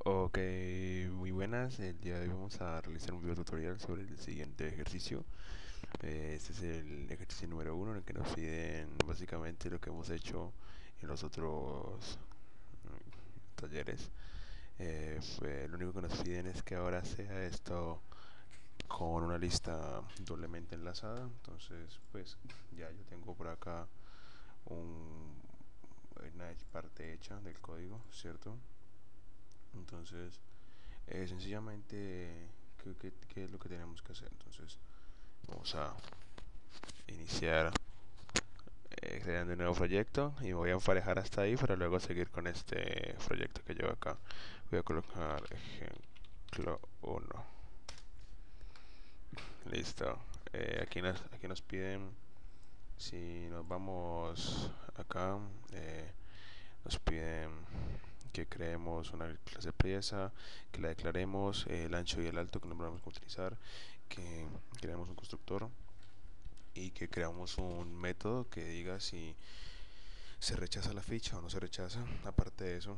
Ok, muy buenas. El día de hoy vamos a realizar un video tutorial sobre el siguiente ejercicio. Este es el ejercicio número uno en el que nos piden básicamente lo que hemos hecho en los otros talleres. Lo único que nos piden es que ahora sea esto con una lista doblemente enlazada. Entonces, pues ya yo tengo por acá un, una parte hecha del código, ¿cierto? Entonces, sencillamente, ¿qué es lo que tenemos que hacer? Entonces, vamos a iniciar creando un nuevo proyecto y me voy a emparejar hasta ahí para luego seguir con este proyecto que llevo acá. Voy a colocar ejemplo uno. Listo. Aquí nos piden, si nos vamos acá, nos piden que creemos una clase pieza, que la declaremos, el ancho y el alto que no vamos a utilizar, que creemos un constructor y que creamos un método que diga si se rechaza la ficha o no se rechaza. Aparte de eso,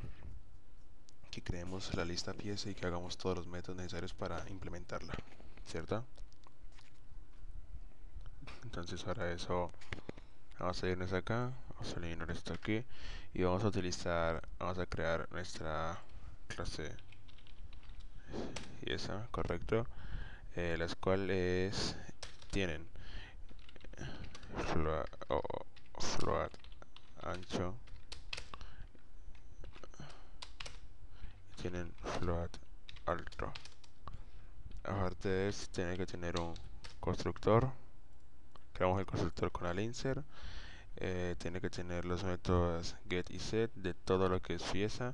que creemos la lista pieza y que hagamos todos los métodos necesarios para implementarla, ¿cierto? Entonces para eso vamos a irnos acá, vamos a eliminar esto aquí y vamos a crear nuestra clase pieza, correcto, las cuales tienen float ancho, tienen float alto. Aparte de eso, tiene que tener un constructor. Creamos el constructor con alinsert. Tiene que tener los métodos get y set de todo lo que es pieza.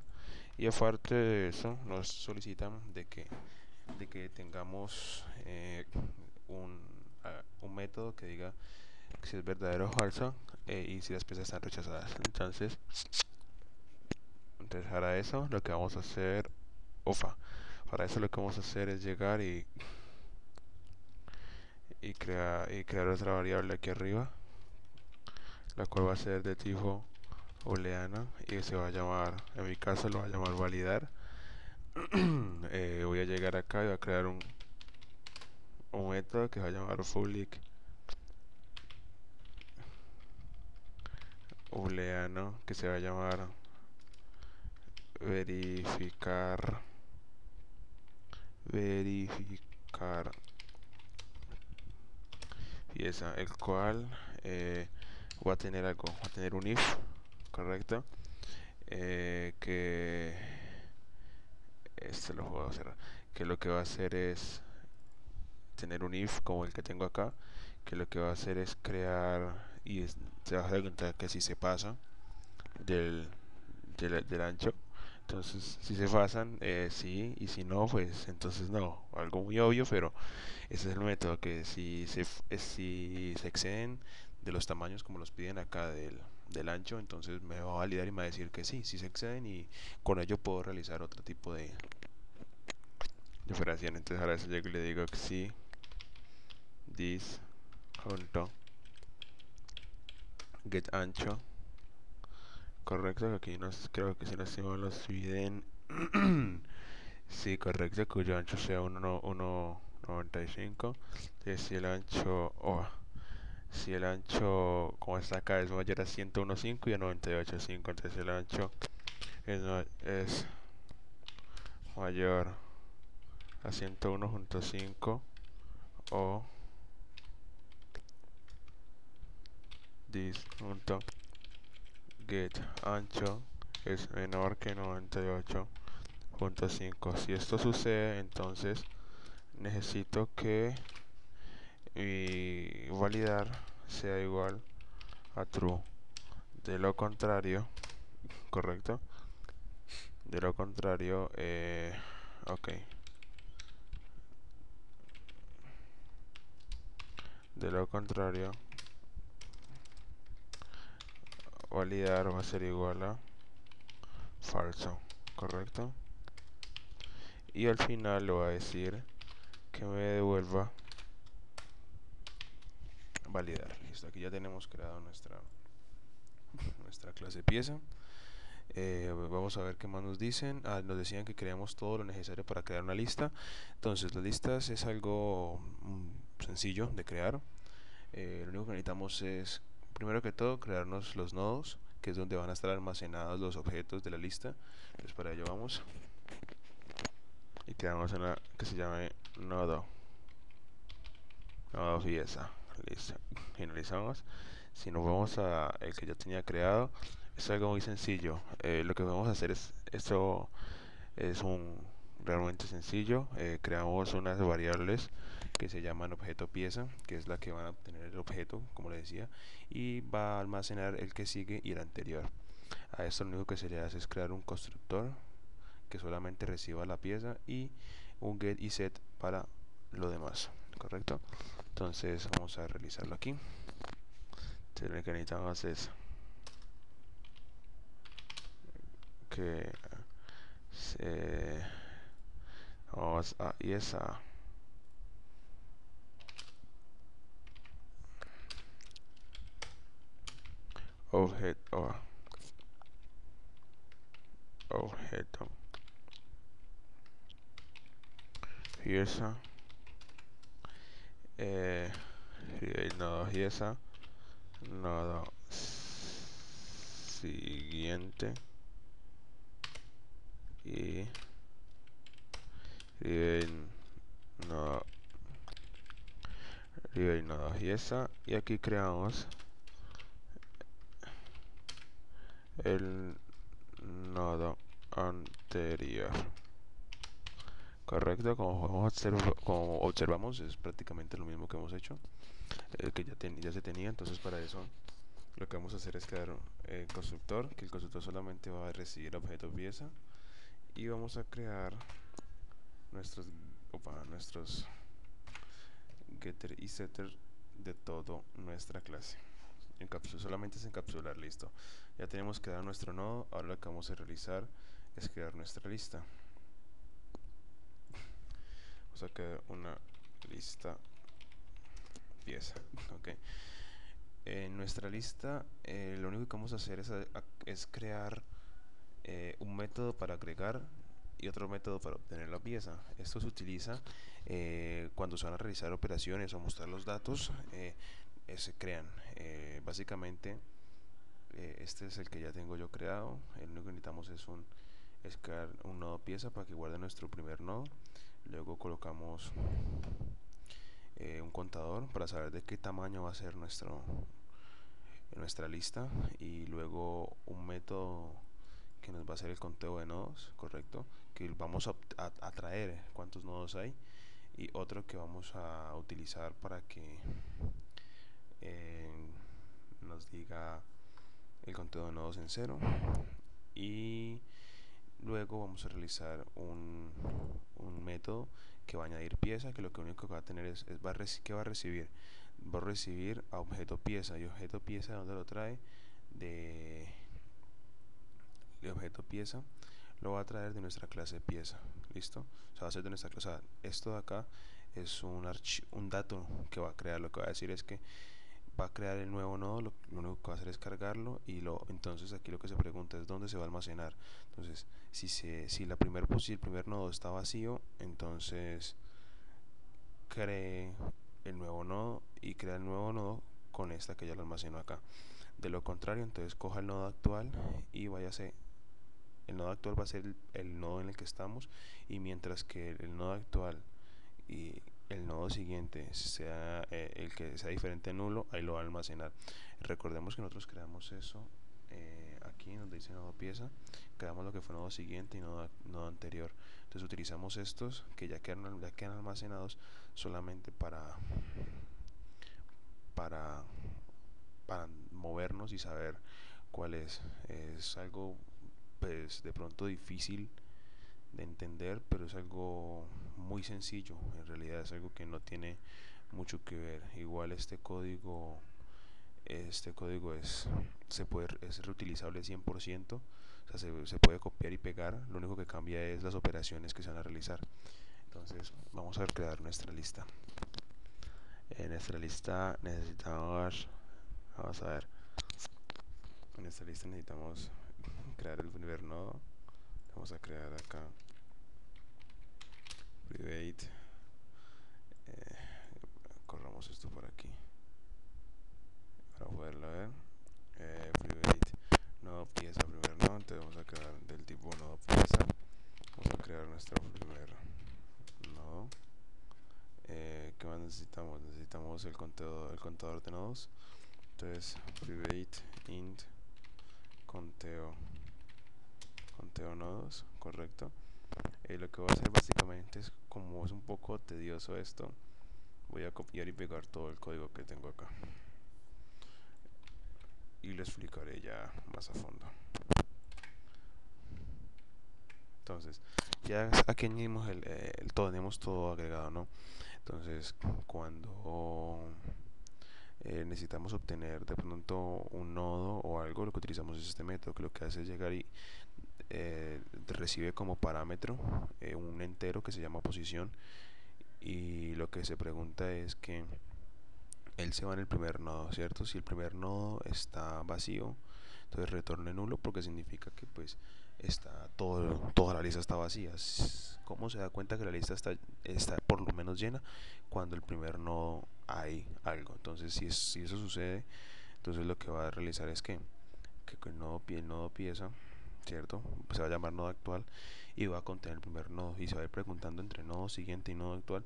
Y aparte de eso, nos solicitan de que tengamos un método que diga si es verdadero o falso y si las piezas están rechazadas. Entonces para eso lo que vamos a hacer, ofa, para eso lo que vamos a hacer es llegar y crear otra variable aquí arriba, la cual va a ser de tipo booleano y se va a llamar, en mi caso lo va a llamar validar. Voy a llegar acá y voy a crear un método que se va a llamar public booleano, que se va a llamar verificar pieza, el cual va a tener algo, va a tener un if, correcto, que este lo puedo hacer, que lo que va a hacer es tener un if como el que tengo acá, que lo que va a hacer es crear se va a dar cuenta que si se pasa del, del ancho, entonces si se pasan, sí, y si no, pues entonces no, algo muy obvio, pero ese es el método, que si se exceden de los tamaños como los piden acá del ancho, entonces me va a validar y me va a decir que sí, si se exceden, y con ello puedo realizar otro tipo de operación. Entonces ahora eso llego y le digo que sí, this junto get ancho, correcto, que aquí nos, creo que si no estoy mal, los piden sí, correcto, cuyo ancho sea 1,95. Entonces si el ancho, si el ancho, como está acá, es mayor a 101.5 y a 98.5, entonces el ancho es mayor a 101.5 o this punto get ancho es menor que 98.5. Si esto sucede, entonces necesito que mi validar sea igual a true. De lo contrario, correcto. De lo contrario, ok. De lo contrario, validar va a ser igual a falso, correcto. Y al final lo va a decir que me devuelva validar. Listo, aquí ya tenemos creado nuestra clase pieza. Vamos a ver qué más nos dicen. Nos decían que creamos todo lo necesario para crear una lista. Entonces, las listas es algo sencillo de crear. Lo único que necesitamos es, primero que todo, crearnos los nodos, que es donde van a estar almacenados los objetos de la lista. Entonces, para ello vamos y creamos una que se llame nodo pieza. Listo. Finalizamos. Si nos vamos a el que ya tenía creado, es algo muy sencillo. Lo que vamos a hacer es esto. Es un realmente sencillo. Creamos unas variables que se llaman objeto pieza, que es la que van a obtener el objeto, como le decía, y va a almacenar el que sigue y el anterior. A esto lo único que se le hace es crear un constructor que solamente reciba la pieza y un get y set para lo demás, ¿correcto? Entonces vamos a realizarlo aquí. Entonces lo que necesitamos es que se vamos a y esa objeto objeto pieza el nodo pieza nodo siguiente y el nodo pieza, y aquí creamos el nodo anterior. Correcto, como observamos es prácticamente lo mismo que hemos hecho, que ya se tenía. Entonces para eso lo que vamos a hacer es crear el constructor, que el constructor solamente va a recibir objeto pieza, y vamos a crear nuestros getter y setter de toda nuestra clase. Solamente es encapsular, listo. Ya tenemos creado nuestro nodo. Ahora lo que vamos a realizar es crear nuestra lista. Vamos a crear una lista pieza. Ok. En nuestra lista, lo único que vamos a hacer es crear un método para agregar y otro método para obtener la pieza. Esto se utiliza cuando se van a realizar operaciones o mostrar los datos. Se crean básicamente. Este es el que ya tengo yo creado. El único que necesitamos es crear un nodo pieza para que guarde nuestro primer nodo. Luego colocamos un contador para saber de qué tamaño va a ser nuestra lista, y luego un método que nos va a hacer el conteo de nodos, correcto, que vamos a traer cuántos nodos hay, y otro que vamos a utilizar para que nos diga el conteo de nodos en cero. Y luego vamos a realizar un método que va a añadir pieza, que lo que único que va a tener ¿qué va a recibir? Va a recibir a objeto pieza. ¿Y objeto pieza dónde lo trae? De objeto pieza lo va a traer de nuestra clase pieza. ¿Listo? O sea, va a ser de nuestra clase. O sea, esto de acá es un dato que va a crear. Lo que va a decir es que va a crear el nuevo nodo. Lo único que va a hacer es cargarlo, y entonces aquí lo que se pregunta es dónde se va a almacenar. Entonces, si el primer nodo está vacío, entonces cree el nuevo nodo y crea el nuevo nodo con esta que ya lo almacenó acá. De lo contrario, entonces coja el nodo actual y váyase. El nodo actual va a ser el nodo en el que estamos, y mientras que el nodo actual y el nodo siguiente sea el que sea diferente a nulo, ahí lo va a almacenar. Recordemos que nosotros creamos eso aquí donde dice nodo pieza, creamos lo que fue nodo siguiente y nodo anterior. Entonces utilizamos estos que ya quedan almacenados solamente para, para movernos y saber cuál es. Es algo pues de pronto difícil de entender, pero es algo muy sencillo. En realidad es algo que no tiene mucho que ver. Igual este código es reutilizable 100%. O sea, se puede copiar y pegar. Lo único que cambia es las operaciones que se van a realizar. Entonces vamos a crear nuestra lista. En nuestra lista necesitamos, vamos a ver, en esta lista necesitamos crear el primer nodo. Vamos a crear acá private. Corramos esto por aquí para poderlo ver. Private nodo pieza primer nodo. Entonces vamos a crear del tipo nodo pieza. Vamos a crear nuestro primer nodo. ¿Qué más necesitamos? Necesitamos el contador de nodos. Entonces private int conteo nodos, correcto. Lo que voy a hacer básicamente es, como es un poco tedioso esto, voy a copiar y pegar todo el código que tengo acá y lo explicaré ya más a fondo. Entonces ya aquí añadimos tenemos todo agregado, ¿no? Entonces cuando necesitamos obtener de pronto un nodo o algo, lo que utilizamos es este método, que lo que hace es llegar y recibe como parámetro un entero que se llama posición, y lo que se pregunta es que él se va en el primer nodo, ¿cierto? Si el primer nodo está vacío, entonces retorne nulo, porque significa que pues está toda la lista está vacía. ¿Cómo se da cuenta que la lista está por lo menos llena? Cuando el primer nodo hay algo. Entonces si eso sucede, entonces lo que va a realizar es que el nodo pieza, ¿cierto? Pues se va a llamar nodo actual y va a contener el primer nodo, y se va a ir preguntando entre nodo siguiente y nodo actual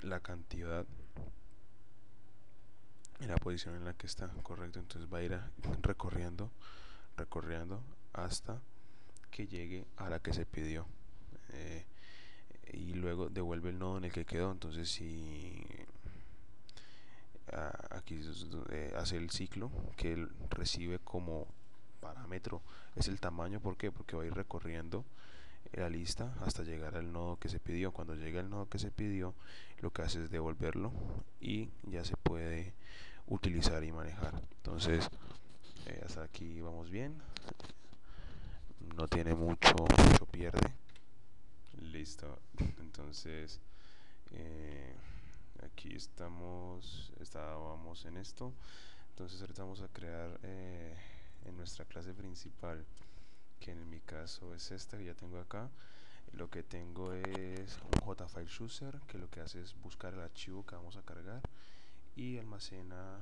la cantidad y la posición en la que está, correcto. Entonces va a ir recorriendo hasta que llegue a la que se pidió, eh, y luego devuelve el nodo en el que quedó. Entonces si aquí hace el ciclo que él recibe como parámetro es el tamaño. ¿Por qué? Porque va a ir recorriendo la lista hasta llegar al nodo que se pidió. Cuando llega al nodo que se pidió, lo que hace es devolverlo y ya se puede utilizar y manejar. Entonces hasta aquí vamos bien, no tiene mucho pierde. Listo. Entonces aquí estábamos en esto. Entonces ahorita vamos a crear en nuestra clase principal, que en mi caso es esta que ya tengo acá. Lo que tengo es un JFileChooser, que lo que hace es buscar el archivo que vamos a cargar y almacena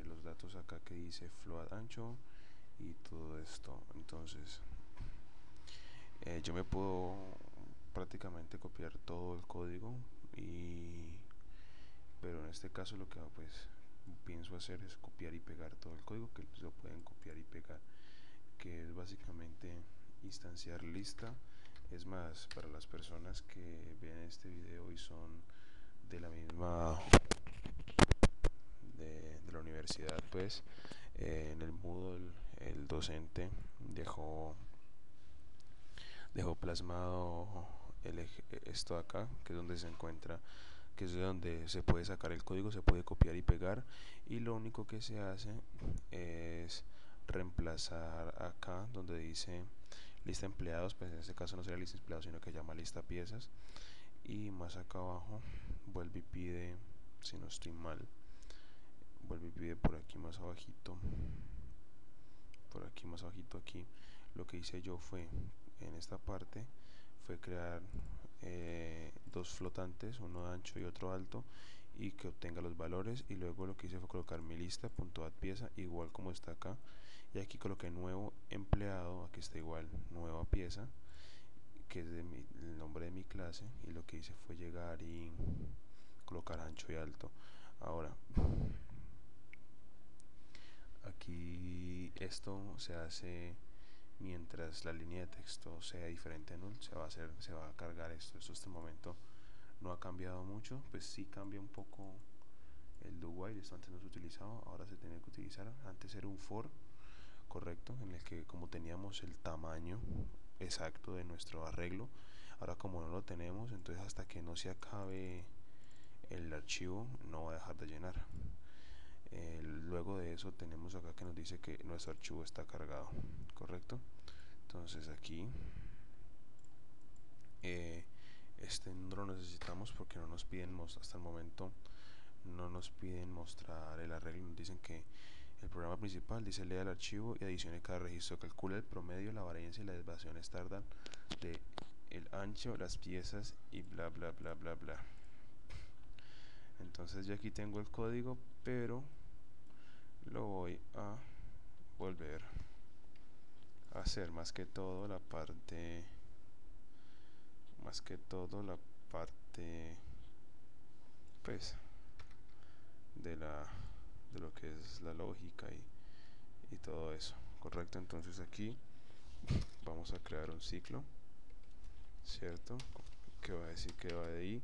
los datos acá que dice float ancho y todo esto. Entonces yo me puedo prácticamente copiar todo el código, pero en este caso lo que pues pienso hacer es copiar y pegar todo el código, que lo pueden copiar y pegar, que es básicamente instanciar lista. Es más, para las personas que ven este video y son de la misma de la universidad, pues en el Moodle el docente dejó plasmado esto acá, que es donde se encuentra, que es de donde se puede sacar el código, se puede copiar y pegar, y lo único que se hace es reemplazar acá donde dice lista empleados, pues en este caso no sería lista empleados sino que llama lista piezas, y más acá abajo vuelve y pide, si no estoy mal, vuelve y pide por aquí más abajito, aquí lo que hice yo fue en esta parte fue crear dos flotantes, uno ancho y otro alto, y que obtenga los valores, y luego lo que hice fue colocar mi lista punto add pieza igual como está acá, y aquí coloqué nuevo empleado, aquí está igual nueva pieza, que es el nombre de mi clase, y lo que hice fue llegar y colocar ancho y alto. Ahora aquí esto se hace mientras la línea de texto sea diferente a null, se va a cargar esto. Este momento no ha cambiado mucho, pues sí cambia un poco el do while. Esto antes no se utilizaba, ahora se tiene que utilizar. Antes era un for, correcto, en el que como teníamos el tamaño exacto de nuestro arreglo, ahora como no lo tenemos, entonces hasta que no se acabe el archivo no va a dejar de llenar. Luego de eso tenemos acá que nos dice que nuestro archivo está cargado, correcto. Entonces aquí este no lo necesitamos porque no nos piden hasta el momento no nos piden mostrar el arreglo, nos dicen que El programa principal dice lea el archivo y adicione cada registro, calcula el promedio, la variancia y la desviación estándar de el ancho, las piezas y bla bla bla bla bla. Entonces ya aquí tengo el código, pero lo voy a volver a hacer más que todo la parte pues de lo que es la lógica y todo eso, correcto. Entonces aquí vamos a crear un ciclo, cierto, que va a decir que va de i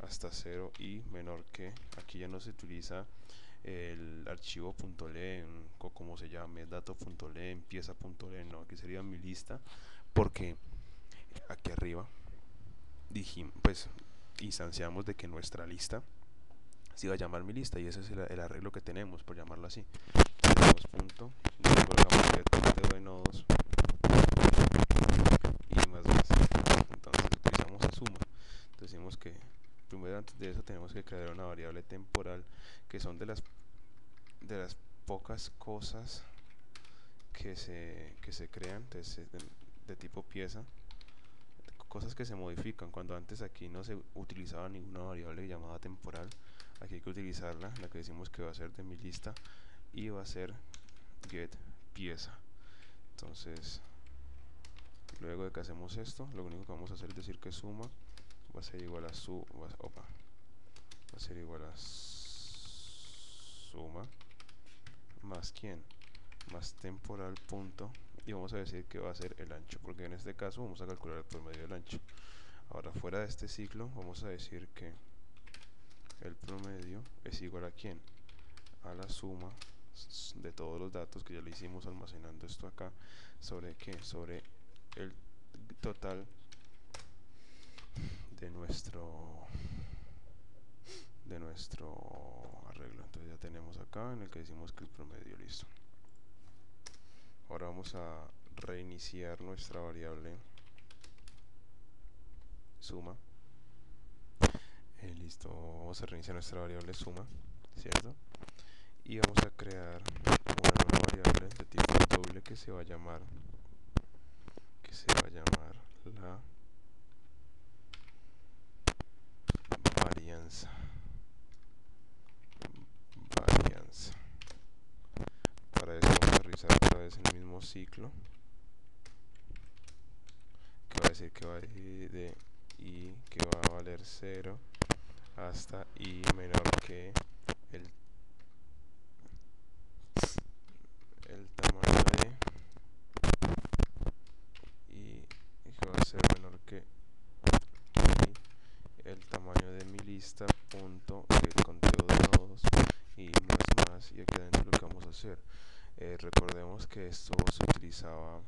hasta 0 y menor que, aquí ya no se utiliza el archivo .len o como se llame, dato.len, pieza.len, no, aquí sería mi lista, porque aquí arriba dijimos, pues instanciamos de que nuestra lista se iba a llamar mi lista, y ese es el arreglo que tenemos, por llamarlo así. Tenemos punto, luego colocamos el conteo de nodos y más. Entonces utilizamos a suma. Entonces decimos que primero, antes de eso, tenemos que crear una variable temporal, que son de las pocas cosas que se crean de tipo pieza, cosas que se modifican. Cuando antes aquí no se utilizaba ninguna variable llamada temporal, aquí hay que utilizarla, la que decimos que va a ser de mi lista y va a ser get pieza. Entonces luego de que hacemos esto, lo único que vamos a hacer es decir que suma va a ser igual a va a ser igual a suma más quién, más temporal punto, y vamos a decir que va a ser el ancho, porque en este caso vamos a calcular el promedio del ancho. Ahora, fuera de este ciclo, vamos a decir que el promedio es igual a quién, a la suma de todos los datos que ya le hicimos almacenando esto acá, sobre qué, sobre el total de nuestro arreglo. Entonces ya tenemos acá en el que decimos que el promedio, listo. Ahora vamos a reiniciar nuestra variable suma. Listo, vamos a reiniciar nuestra variable suma, ¿cierto? Y vamos a crear una nueva variable de tipo doble que se va a llamar la varianza. Para eso vamos a realizar otra vez el mismo ciclo, que va a decir que va de i, que va a valer 0 hasta i menor que el tamaño de i, que va a ser menor que el tamaño de mi lista punto el conteo de nodos y más, y aquí adentro lo que vamos a hacer, recordemos que esto se utilizaba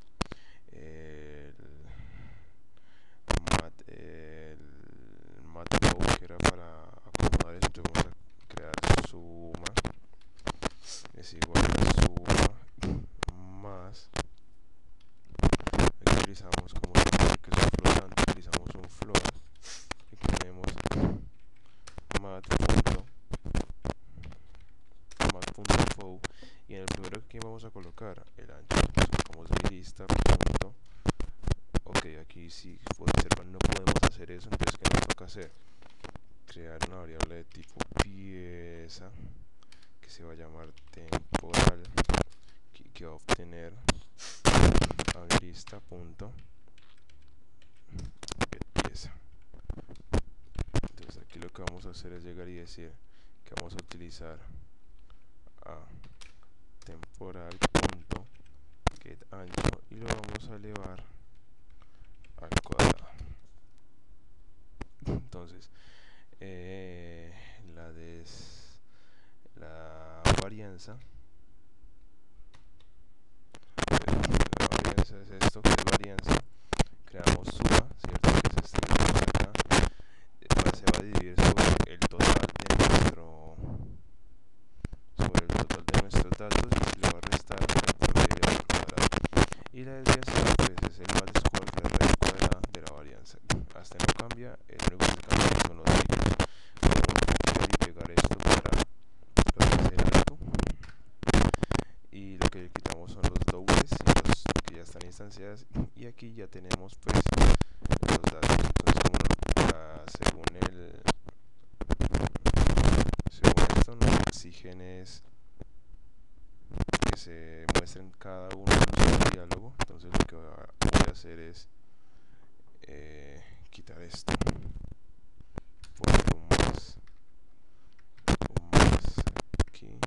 el matflow, que era para acomodar esto. Entonces vamos a crear suma es igual a suma más, aquí utilizamos, como que es un flotante, utilizamos un float y ponemos mat.flow, y en el primero que vamos a colocar el ancho, pues colocamos mi lista punto. Ok, aquí si observan no podemos hacer eso, entonces ¿qué nos toca hacer? Crear una variable de tipo pieza que se va a llamar temporal, que va a obtener a mi lista punto pieza. Entonces aquí lo que vamos a hacer es llegar y decir que vamos a utilizar a temporal punto get ancho y lo vamos a elevar al cuadrado. Entonces la varianza es esto, que es varianza. Creamos suma, ¿cierto? Que es este que acá, se va a dividir sobre el total de nuestros datos, y se le va a restar el promedio al cuadrado. Y la desviación pues es el más square de la raíz cuadrada de la varianza. Hasta no cambia, el único que cambia son los ciclos. Podemos copiar y pegar esto para lo que sea algo. que quitamos son los dobles y los que ya están instanciadas, y aquí ya tenemos pues los datos. Entonces según esto nos exigen es que se muestren cada uno en el diálogo. Entonces lo que voy a hacer es quitar esto, poner un más aquí,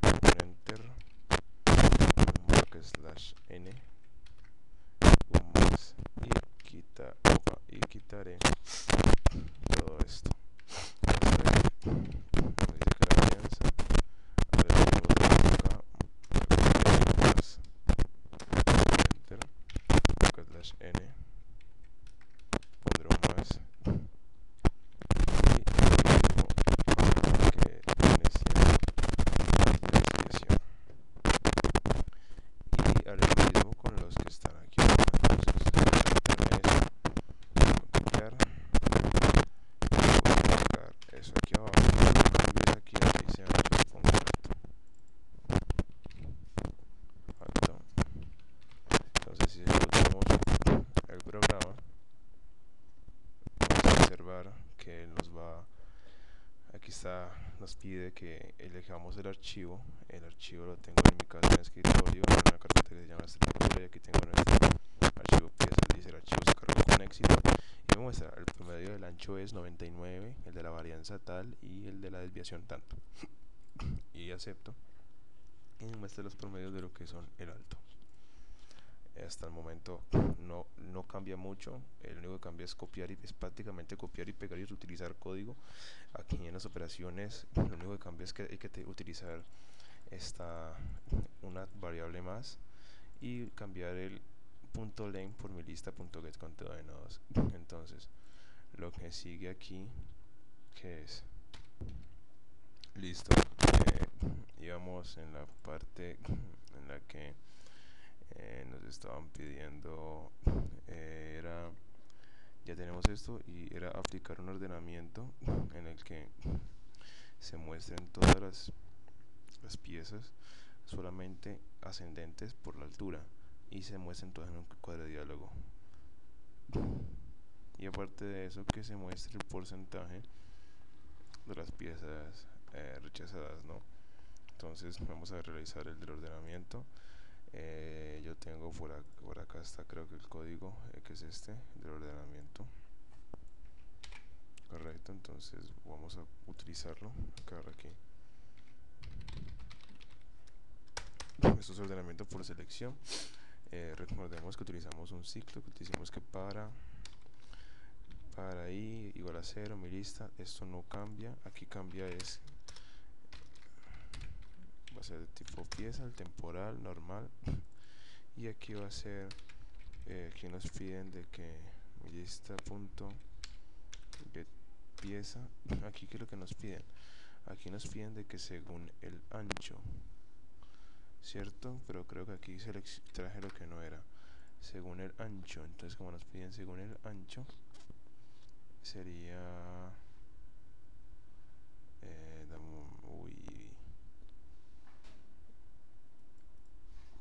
un enter, un \n, un más, y quitaré todo esto. Como dice que la alianza, ahora tenemos acá más, enter, \n, pondré un más, y lo mismo que viene siendo la desviación, y haré lo mismo con los que están aquí. Entonces copiar, voy a pegar eso aquí abajo, y aquí dice alto, pongo alto. Entonces si ejecutamos el programa, vamos a observar que aquí está, nos pide que elegamos el archivo lo tengo en mi caso en escritorio, en una carpeta que se llama estructura, y aquí tengo nuestro archivo piezas, dice el archivo se cargó con éxito, y me muestra el promedio del ancho es 99, el de la varianza tal, y el de la desviación tanto, y acepto, y me muestra los promedios de lo que son el alto. Hasta el momento no cambia mucho, el único que cambia es es prácticamente copiar y pegar y reutilizar código. Aquí en las operaciones lo único que cambia es que hay que utilizar una variable más y cambiar el .len por mi lista.get conteo de nodos. Entonces lo que sigue aquí, que es listo, íbamos en la parte en la que nos estaban pidiendo, ya tenemos esto, y era aplicar un ordenamiento en el que se muestren todas las piezas solamente ascendentes por la altura y se muestren todas en un cuadro de diálogo, y aparte de eso que se muestre el porcentaje de las piezas rechazadas, ¿no? Entonces vamos a realizar el del ordenamiento. Yo tengo por acá está creo que el código que es este del ordenamiento, correcto. Entonces vamos a utilizarlo acá, aquí. Esto es ordenamiento por selección. Recordemos que utilizamos un ciclo, que decimos que para i igual a 0, mi lista, esto no cambia, aquí cambia es, va a ser de tipo pieza, el temporal, normal, y aquí va a ser, aquí nos piden de que mi lista punto get pieza, aquí que es lo que nos piden, aquí nos piden de que según el ancho, cierto, pero creo que aquí traje lo que no era, según el ancho. Entonces como nos piden según el ancho, sería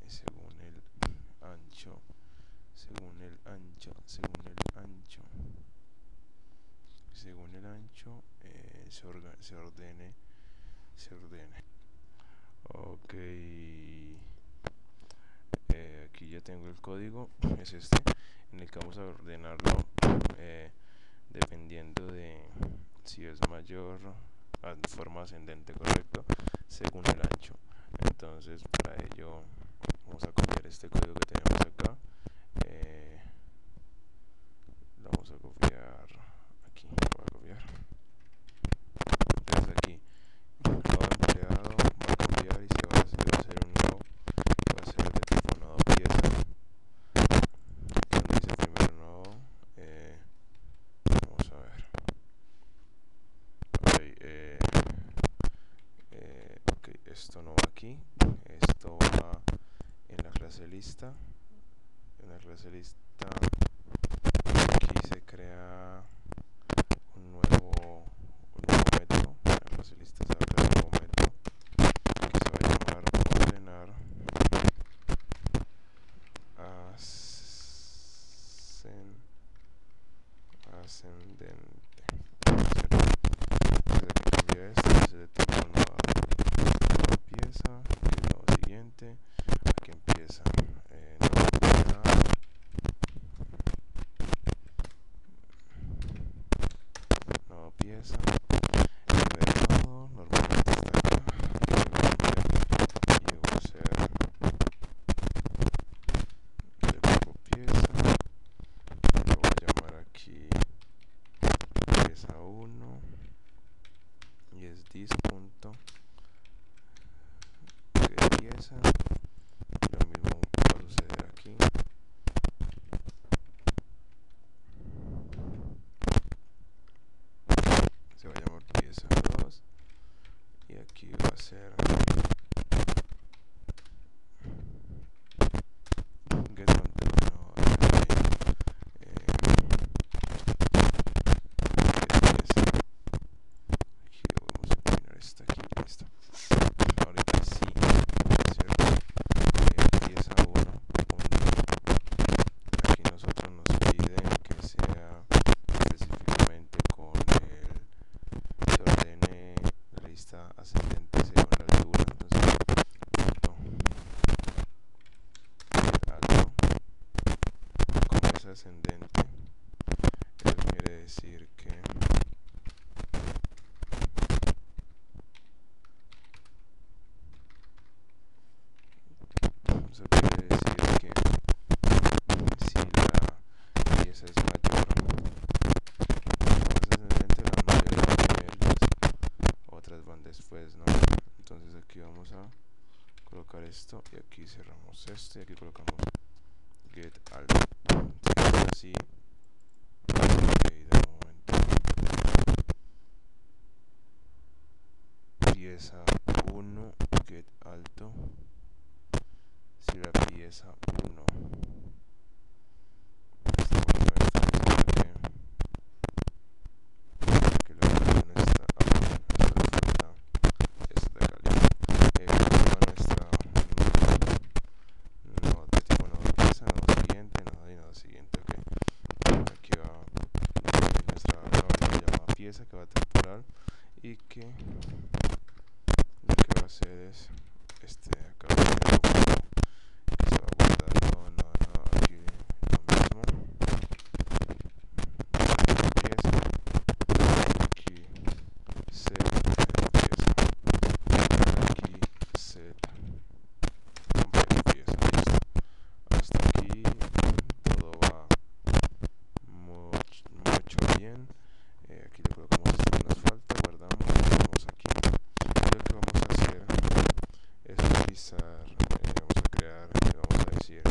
según el ancho, según el ancho, según el ancho, según el ancho, se ordene. Ok, aquí ya tengo el código, es este, en el que vamos a ordenarlo dependiendo de si es mayor, de forma ascendente, correcto, según el ancho. Entonces para ello vamos a copiar este código que tenemos acá, lo vamos a copiar aquí, lo voy a copiar. Entonces aquí nodo empleado va a copiar y se va a hacer un nodo, va a ser de tipo nodo pieza, donde dice primero nodo, vamos a ver, ok, esto no va aquí, esto va en la clase lista, aquí se crea un nuevo método, en la clase lista se va a crear un nuevo método que se va a llamar ordenar ascendente. Entonces aquí cambia esto, entonces le tengo nueva pieza, y el nuevo siguiente, aquí empieza nueva pieza, el nodo normalmente está acá, y voy a hacer de nuevo pieza, lo voy a llamar aquí pieza 1 y es this punto get pieza. Lo mismo va a suceder aquí, se va a llamar pieza 2 y aquí va a ser get content, no, aquí vamos a terminar esto aquí, listo. Ahorita sí, ¿cierto? Pieza 1 aquí nosotros nos piden que sea específicamente con se ordene la lista ascendente según la altura, entonces punto alto, como es ascendente, eso quiere decir que si la pieza es mayor, como es ascendente, la mayoría de niveles, otras van después, ¿no? Entonces aquí vamos a colocar esto y aquí cerramos esto y aquí colocamos get alto. Así, ok, de momento pieza 1 get alto. Si la pieza 1 esta parte que la altura no está falta esta de calidad nuestra no de tipo no pieza, no siguiente, nada y nada siguiente, ok. Aquí va nuestra variable llamada pieza que va a temporal y que lo que va a hacer es acá va a tener que se va a guardar no, aquí lo mismo pieza, aquí set pieza, aquí set pieza, listo. Hasta aquí todo va mucho bien. Aquí le colocamos esto que nos falta, guardamos y vamos aquí. Y lo que vamos a hacer es utilizar, vamos a crear, vamos a decir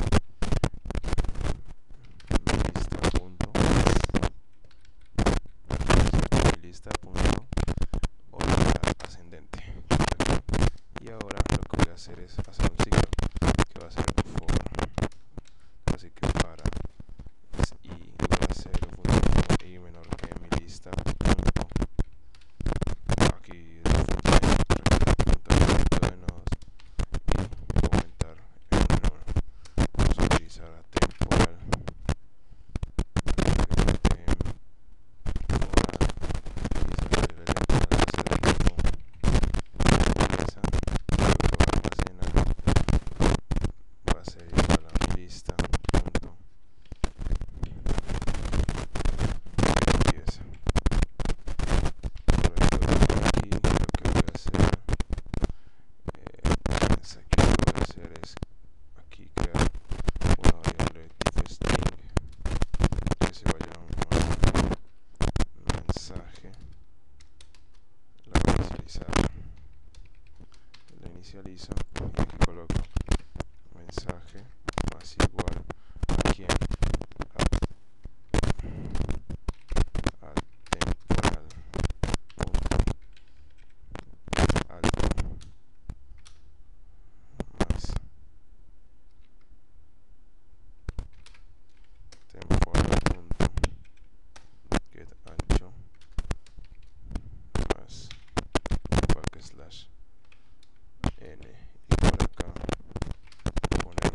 mi lista punto ordenar ascendente aquí. Y ahora lo que voy a hacer es hacer un ciclo que va a ser for, así que para y voy a hacer un punto y menor que mi lista punto aquí punto de nodos y aumentar el número. Vamos a utilizar a temporal va a ser igual a mi lista punto pieza. Aquí lo que voy a hacer es aquí crear una variable tipo string que se va a llamar mensaje, la voy a inicializar, la inicializo y aquí coloco mensaje más igual a quién, a temporal punto alto más temporal punto get ancho más backslash n y por acá poner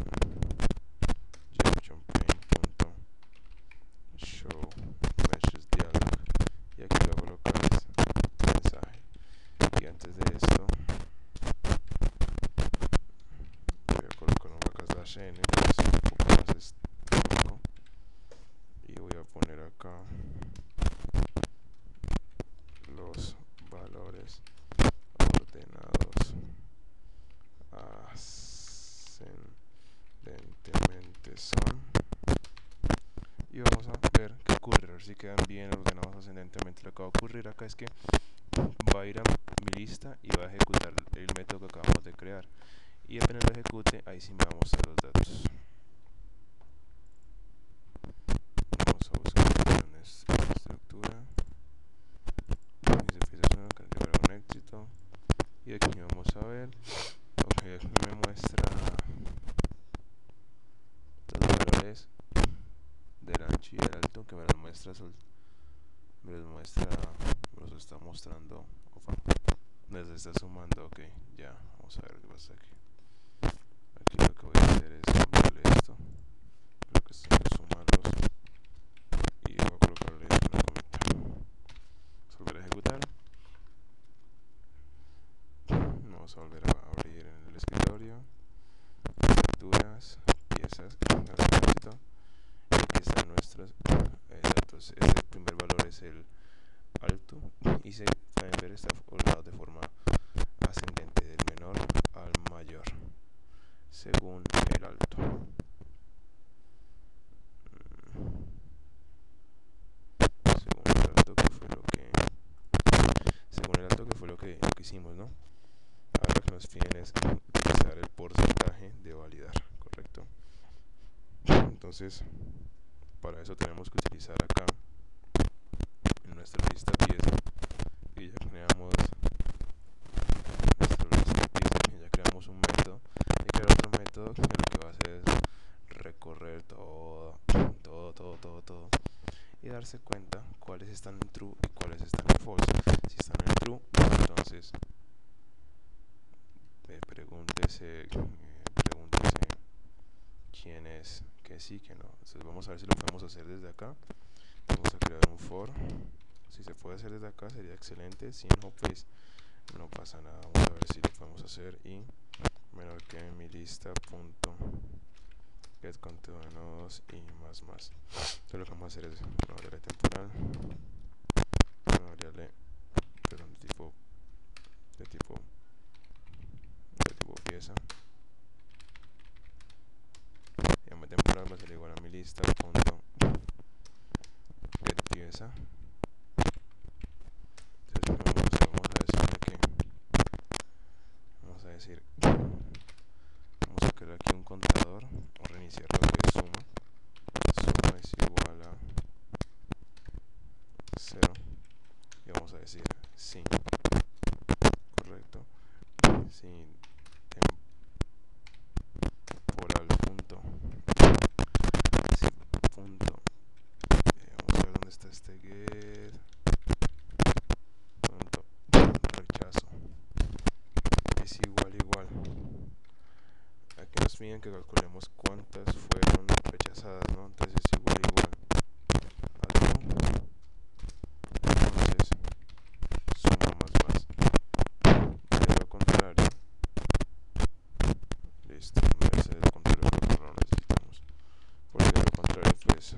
n, que es un poco más estético, y voy a poner acá los valores ordenados ascendentemente son, y vamos a ver qué ocurre, a ver si quedan bien ordenados ascendentemente. Lo que va a ocurrir acá es que va a ir a mi lista y va a ejecutar el método que acabamos de crear, y apenas lo ejecute, ahí sí me va a mostrar los datos. Vamos a buscar una estructura, dice una que llevará un éxito, y aquí vamos a ver, ok, aquí me muestra los valores del ancho y del alto, que me los muestra, me los está mostrando, opa, me los está sumando. Ok, ya, vamos a ver qué pasa aquí. Aquí lo que voy a hacer es cambiarle esto, lo que son sumarlos, y voy a colocarle una comita. Vamos a volver a ejecutar. Vamos a volver a abrir en el escritorio, estructuras, piezas, éxito. Aquí están nuestros datos. Este primer valor es el alto, y se pueden ver, está ordenado de forma ascendente del menor al mayor según el alto. Según el alto, que fue lo que hicimos, ¿no? Ahora lo que nos piden es utilizar el porcentaje de validar, ¿correcto? Entonces, para eso tenemos que utilizar acá en nuestra lista pieza, y ya creamos nuestra lista pieza, y ya creamos un método, y crear otro método que lo que va a hacer es recorrer todo, y darse cuenta cuáles están en true y cuáles están en false. Si están en true, entonces pregúntese quién es, que sí, que no. Entonces vamos a ver si lo podemos hacer desde acá. Vamos a crear un for. Si se puede hacer desde acá sería excelente, si no, pues no pasa nada. Vamos a ver si lo podemos hacer, y menor que mi lista punto get conteo de nodos y más. Entonces lo que vamos a hacer es una variable temporal, una variable, perdón, de tipo pieza, y en temporal va a ser igual a mi lista punto get pieza. Entonces vamos a crear aquí un contador, o reiniciar lo que es suma es igual a 0, y vamos a decir sin, correcto, sin temporal punto, vamos a ver dónde está este get punto rechazo es igual. Aquí nos piden que calculemos cuántas fueron rechazadas, ¿no? Entonces es igual a true. Entonces suma más. De lo contrario, listo, no es de lo contrario, no lo necesitamos, porque de lo contrario, pues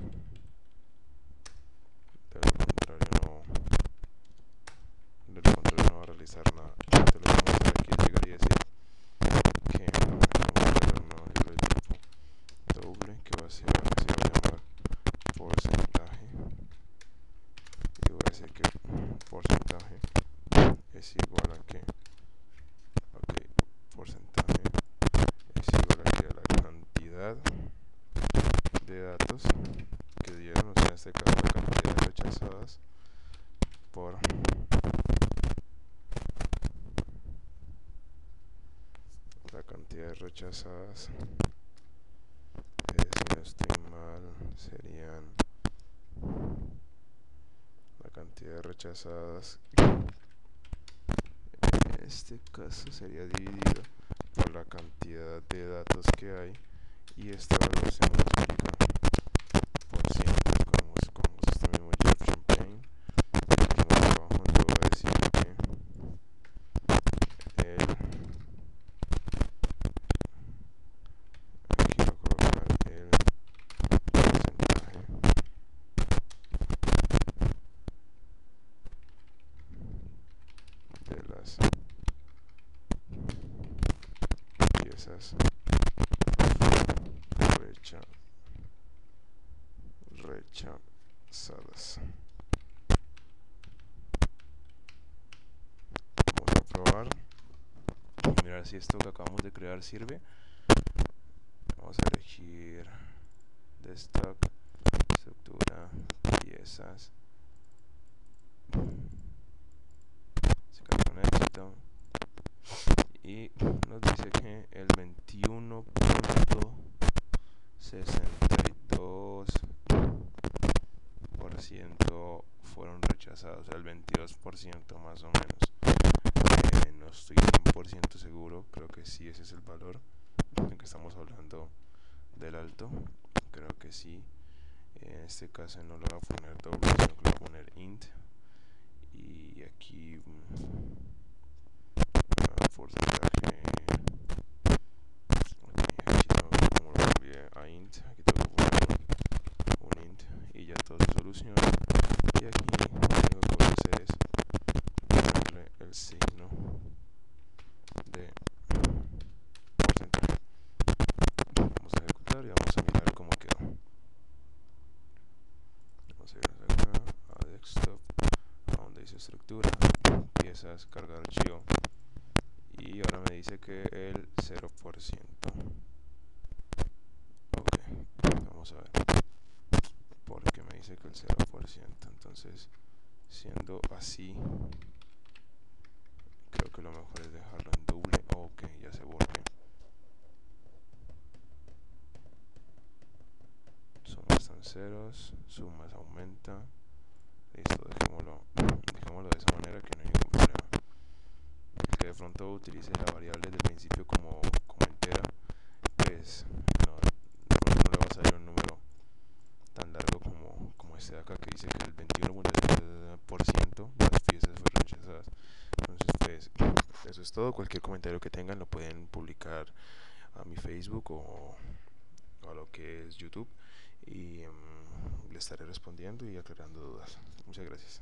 no va a realizar nada. Entonces lo que vamos a hacer aquí es llegar y decir que vamos a crear una variable de tipo doble, que se va a llamar porcentaje, y voy a decir que porcentaje es igual a que, ok, porcentaje es igual a que a la cantidad de datos que dieron, o sea, en este caso la cantidad de rechazadas por la cantidad de rechazadas, si no estoy mal, serían la cantidad de rechazadas, en este caso sería dividido por la cantidad de datos que hay, y esta valor se multiplica por 100, como este mismo Jeff Champagne. Aquí más abajo yo voy a decir que aquí lo rechazadas. Rechazadas. Vamos a probar y mirar si esto que acabamos de crear sirve. Vamos a elegir desktop, estructura, piezas. Se carga con éxito y nos dice que el 21.62% fueron rechazados, el 22% más o menos. No estoy 100% seguro, creo que sí, ese es el valor en que estamos hablando del alto, creo que sí. En este caso no lo voy a poner doble, sino que lo voy a poner int. Y aquí porcentaje. Aquí tengo, como lo cambié a int, aquí tengo que poner un int y ya todo se soluciona. Y aquí lo único que voy a hacer es ponerle el signo de porcentaje. Vamos a ejecutar y vamos a mirar cómo quedó. Vamos a irnos acá a desktop, a donde dice estructura, piezas, cargar archivo. Y ahora me dice que el 0%. Ok, vamos a ver por qué me dice que el 0%. Entonces, siendo así, creo que lo mejor es dejarlo en doble. Ok, ya se volvió. Sumas están ceros, sumas aumenta. Listo, dejémoslo de esa manera, que no hay ningún problema. El que de pronto utilice la variable del principio como entera, pues no, de pronto no le va a salir un número tan largo como este de acá, que dice que el 21.7% de las piezas fueron rechazadas. Entonces, pues eso es todo. Cualquier comentario que tengan lo pueden publicar a mi Facebook o a lo que es YouTube, y le estaré respondiendo y aclarando dudas. Muchas gracias.